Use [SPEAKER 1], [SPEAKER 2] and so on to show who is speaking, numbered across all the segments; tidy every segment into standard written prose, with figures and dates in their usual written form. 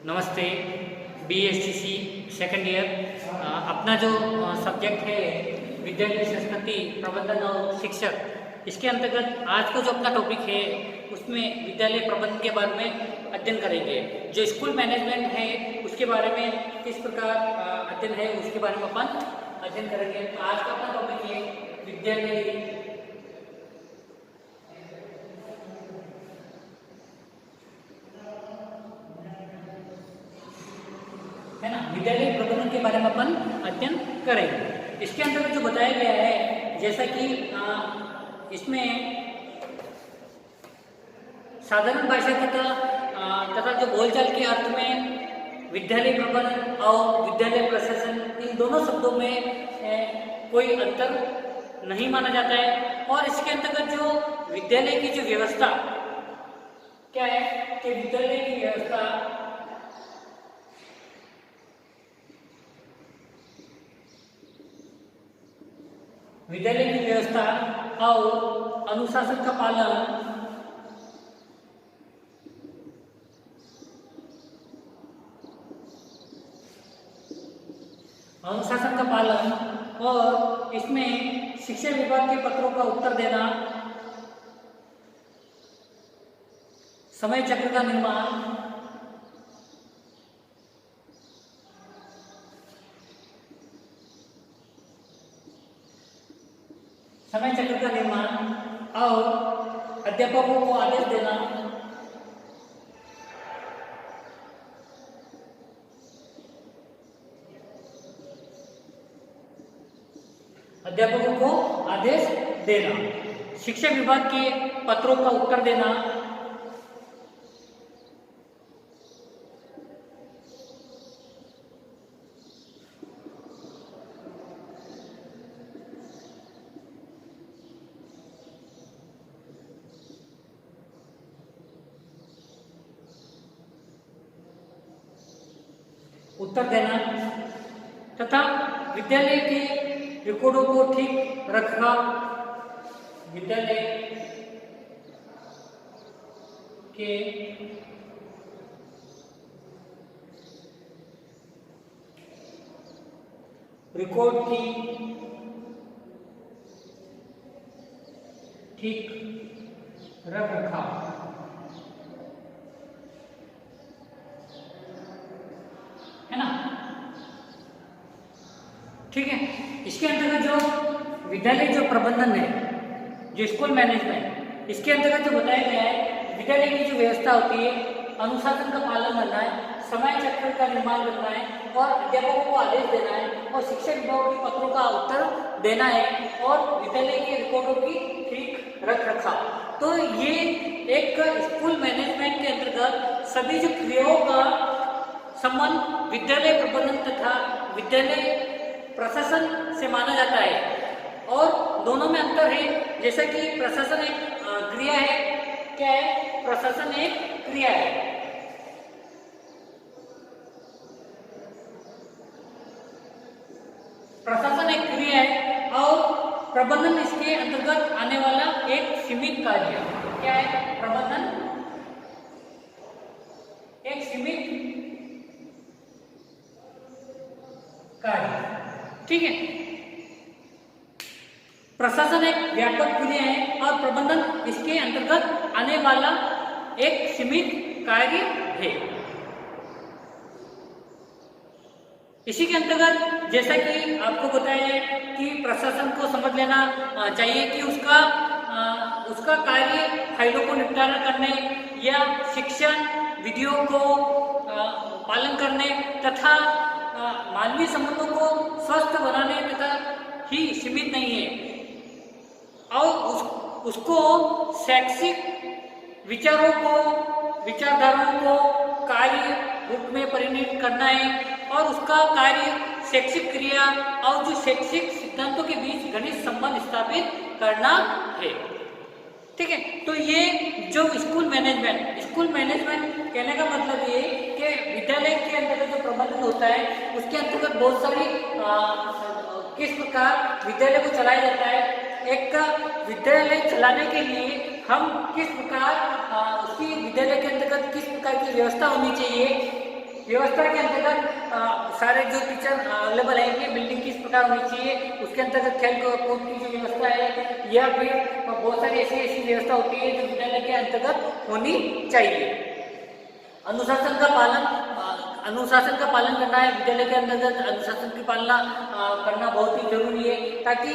[SPEAKER 1] नमस्ते। BSCC second year अपना जो सब्जेक्ट है विद्यालय संस्कृति प्रबंधन और शिक्षक, इसके अंतर्गत आज का जो अपना टॉपिक है उसमें विद्यालय प्रबंधन के बारे में अध्ययन करेंगे। जो स्कूल मैनेजमेंट है उसके बारे में किस प्रकार अध्ययन है उसके बारे में अपन अध्ययन करेंगे। तो आज का अपना टॉपिक है विद्यालय है ना, विद्यालय प्रबंधन के बारे में अपन अध्ययन करेंगे। इसके अंतर्गत जो बताया गया है, जैसा कि इसमें साधारण भाषा तथा जो बोलचाल के अर्थ में विद्यालय प्रबंधन और विद्यालय प्रशासन, इन दोनों शब्दों में कोई अंतर नहीं माना जाता है। और इसके अंतर्गत जो विद्यालय की जो व्यवस्था क्या है कि विद्यालय की व्यवस्था और अनुशासन का पालन और इसमें शिक्षा विभाग के पत्रों का उत्तर देना, समय चक्र का निर्माण, और अध्यापकों को आदेश देना, शिक्षा विभाग के पत्रों का उत्तर देना, तथा विद्यालय के रिकॉर्डों को ठीक रखना, विद्यालय के रिकॉर्ड की ठीक रखरखाव, है ना। ठीक है। इसके अंतर्गत जो विद्यालय जो प्रबंधन है, जो स्कूल मैनेजमेंट, इसके अंतर्गत जो बताया गया है, विद्यालय की जो व्यवस्था होती है, अनुशासन का पालन करना है, समय चक्र का निर्माण करना है और अध्यापकों को आदेश देना है और शिक्षा विभाग के पत्रों का उत्तर देना है और विद्यालय के रिकॉर्डों की ठीक रख रखाव। तो ये एक स्कूल मैनेजमेंट के अंतर्गत सभी जो क्रियाओं का संबंध विद्यालय प्रबंधन तथा विद्यालय प्रशासन से माना जाता है और दोनों में अंतर है। जैसा कि प्रशासन एक क्रिया है, क्या है, प्रशासन एक क्रिया है। प्रशासन एक क्रिया है और प्रबंधन इसके अंतर्गत आने वाला एक सीमित कार्य। क्या है प्रबंधन? एक सीमित कार्य। ठीक है। प्रशासन एक व्यापक क्रिया है और प्रबंधन इसके अंतर्गत आने वाला एक सीमित कार्य है। इसी के अंतर्गत जैसा कि आपको बताया है कि प्रशासन को समझ लेना चाहिए कि उसका कार्य फाइलों को निपटारा करने या शिक्षण विधियों को पालन करने तथा मानवीय संबंधों को स्वस्थ बनाने तथा ही सीमित नहीं है और उसको शैक्षिक विचारधाराओं को कार्य रूप में परिणत करना है और उसका कार्य शैक्षिक क्रिया और जो शैक्षिक सिद्धांतों के बीच घनिष्ठ संबंध स्थापित करना है। ठीक है। तो ये जो स्कूल मैनेजमेंट कहने का मतलब ये कि विद्यालय के अंतर्गत जो प्रबंधन होता है उसके अंतर्गत बहुत सारी किस प्रकार विद्यालय को चलाया जाता है। एक विद्यालय चलाने के लिए हम किस प्रकार उसकी विद्यालय के अंतर्गत किस प्रकार की व्यवस्था होनी चाहिए, व्यवस्था के अंतर्गत सारे जो टीचर अवेलेबल है, ये बिल्डिंग किस प्रकार होनी चाहिए, उसके अंतर्गत खेल कूद की जो व्यवस्था है या फिर बहुत सारी ऐसी व्यवस्था होती है जो विद्यालय के अंतर्गत होनी चाहिए। अनुशासन का पालन करना है विद्यालय के अंतर्गत। अनुशासन की पालना करना बहुत ही जरूरी है ताकि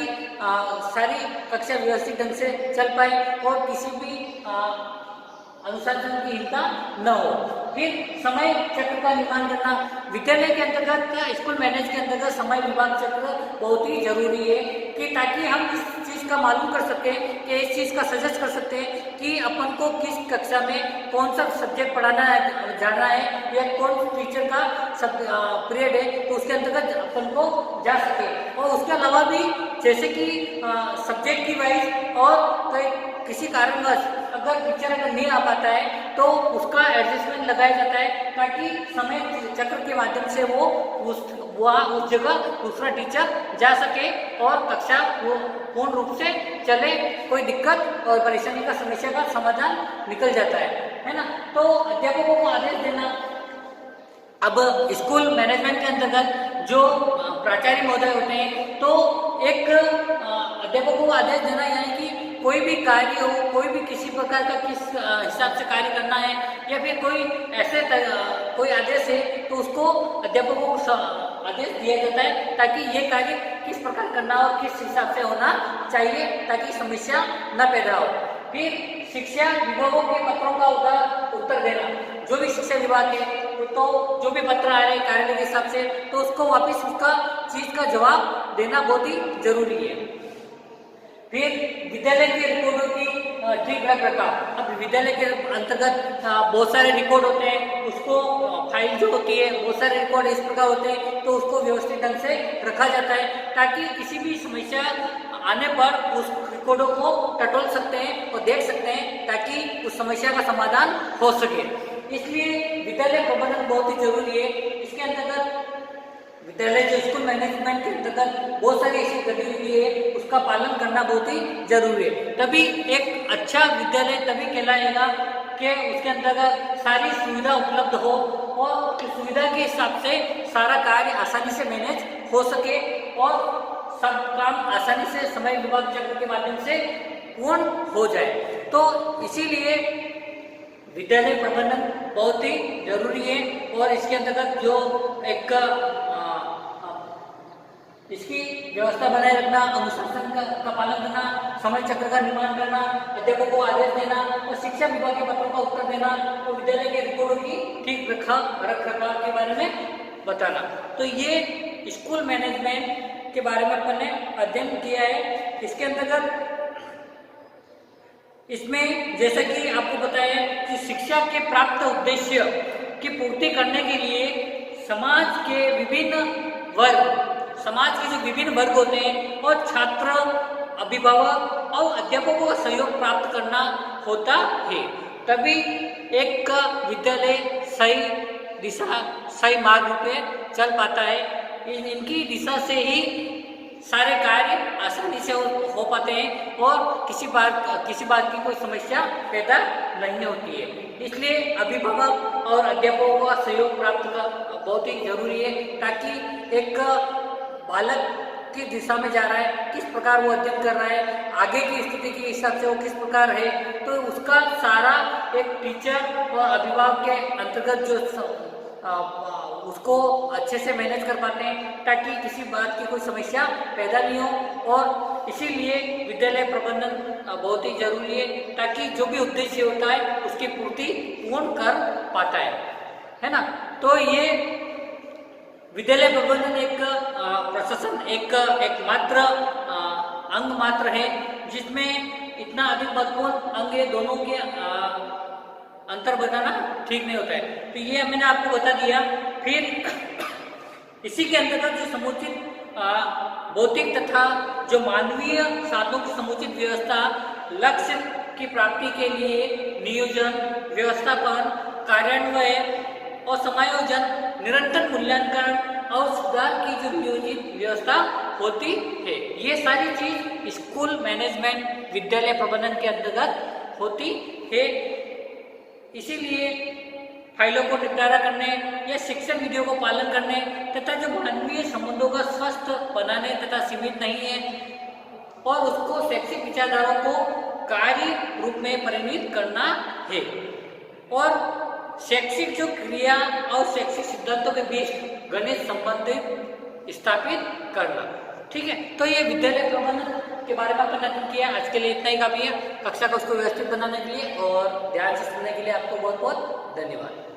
[SPEAKER 1] सारी कक्षा व्यवस्थित ढंग से चल पाए और किसी भी अनुशासन की हीनता न हो। फिर समय चक्र का निर्माण करना, विद्यालय के अंतर्गत स्कूल मैनेज के अंतर्गत समय विभाग चक्र बहुत ही जरूरी है कि ताकि हम इस चीज का मालूम कर सकते हैं कि इस चीज का सजेस्ट कर सकते हैं कि अपन को किस कक्षा में कौन सा सब्जेक्ट पढ़ाना है, जाना है या कौन टीचर का पीरियड है, तो उसके अंतर्गत अपन को जा सके। और उसके अलावा भी जैसे कि सब्जेक्ट की वाइज और किसी कारणवश अगर टीचर अगर नहीं आ पाता है तो उसका एडजस्टमेंट लगाया जाता है ताकि समय चक्र के माध्यम से वो उस जगह दूसरा टीचर जा सके और कक्षा वो पूर्ण रूप से चले, कोई दिक्कत और परेशानी का समस्या का समाधान निकल जाता है ना। तो अध्यापकों को आदेश देना, अब स्कूल मैनेजमेंट के अंतर्गत जो प्राचार्य महोदय होते हैं तो एक अध्यापकों को आदेश देना, यानी कि कोई भी कार्य हो, कोई भी किसी प्रकार का किस हिसाब से कार्य करना है या फिर कोई ऐसे कोई आदेश है तो उसको अध्यापकों को आदेश दिया जाता है ताकि ये कार्य किस प्रकार करना और किस हिसाब से होना चाहिए ताकि समस्या न पैदा हो। फिर शिक्षा विभागों के पत्रों का उत्तर देना, जो भी शिक्षा विभाग है तो जो भी पत्र आ रहे हैं कार्यालय के हिसाब से तो उसको वापस उसका चीज का जवाब देना बहुत ही जरूरी है। फिर विद्यालय के रिकॉर्डों की ठीक रख रखाव, अब विद्यालय के अंतर्गत बहुत सारे रिकॉर्ड होते हैं, उसको फाइल जो होती है बहुत सारे रिकॉर्ड इस प्रकार होते हैं तो उसको व्यवस्थित ढंग से रखा जाता है ताकि किसी भी समस्या आने पर उस रिकॉर्डों को टटोल सकते हैं और देख सकते हैं ताकि उस समस्या का समाधान हो सके। इसलिए विद्यालय प्रबंधन बहुत ही जरूरी है। इसके अंतर्गत विद्यालय जो स्कूल मैनेजमेंट के अंतर्गत बहुत सारी ऐसी गतिविधि है उसका पालन करना बहुत ही जरूरी है। तभी एक अच्छा विद्यालय तभी कहलाएगा कि उसके अंतर्गत सारी सुविधा उपलब्ध हो और सुविधा के हिसाब से सारा कार्य आसानी से मैनेज हो सके और सब काम आसानी से समय विभाग चक्र के माध्यम से पूर्ण हो जाए। तो इसीलिए विद्यालय प्रबंधन बहुत ही जरूरी है और इसके अंतर्गत जो एक इसकी व्यवस्था बनाए रखना, अनुशासन का पालन करना, समय चक्र का निर्माण करना, अध्यापकों को आदेश देना और शिक्षा विभाग के पत्रों का उत्तर देना और विद्यालय के रिकॉर्डों की ठीक रख रखाव के बारे में बताना। तो ये स्कूल मैनेजमेंट के बारे में अपन ने अध्ययन किया है। इसके अंतर्गत इसमें जैसा कि आपको बताया कि शिक्षा के प्राप्त उद्देश्य की पूर्ति करने के लिए समाज के जो विभिन्न वर्ग होते हैं और छात्र, अभिभावक और अध्यापकों का सहयोग प्राप्त करना होता है, तभी एक विद्यालय सही दिशा सही मार्ग पे चल पाता है। इनकी दिशा से ही सारे कार्य आसानी से हो पाते हैं और किसी बात की कोई समस्या पैदा नहीं होती है। इसलिए अभिभावक और अध्यापकों का सहयोग प्राप्त करना बहुत ही जरूरी है ताकि एक बालक किस दिशा में जा रहा है, किस प्रकार वो अध्ययन कर रहा है, आगे की स्थिति के हिसाब से वो किस प्रकार है, तो उसका सारा एक टीचर और अभिभावक के अंतर्गत जो उसको अच्छे से मैनेज कर पाते हैं ताकि किसी बात की कोई समस्या पैदा नहीं हो। और इसीलिए विद्यालय प्रबंधन बहुत ही जरूरी है ताकि जो भी उद्देश्य होता है उसकी पूर्ति पूर्ण कर पाता है ना। तो ये विद्यालय प्रबंधन एक प्रशासन एक मात्र अंग मात्र है जिसमें इतना अधिक महत्वपूर्ण अंग ये दोनों के अंतर बताना ठीक नहीं होता है। तो ये मैंने आपको बता दिया। फिर इसी के अंतर्गत जो समुचित भौतिक तथा जो मानवीय साधनों की समुचित व्यवस्था, लक्ष्य की प्राप्ति के लिए नियोजन, व्यवस्थापन, कार्यान्वयन और समायोजन, निरंतर मूल्यांकन और सुधार की जो नियोजित व्यवस्था होती है, ये सारी चीज स्कूल मैनेजमेंट विद्यालय प्रबंधन के अंतर्गत होती है। इसीलिए फाइलों को निपटारा करने या शिक्षण विधियों को पालन करने तथा जो मानवीय संबंधों का स्वस्थ बनाने तथा सीमित नहीं है और उसको शैक्षिक विचारधाराओं को कार्य रूप में परिणित करना है और शैक्षिक जो क्रिया और शैक्षिक सिद्धांतों के बीच गणित संबंधित स्थापित करना। ठीक है, तो ये विद्यालय प्रबंधन के बारे में अपन अध्ययन किया। आज के लिए इतना ही काफी है। कक्षा को उसको व्यवस्थित बनाने के लिए और ध्यान से सुनने के लिए आपको बहुत बहुत धन्यवाद।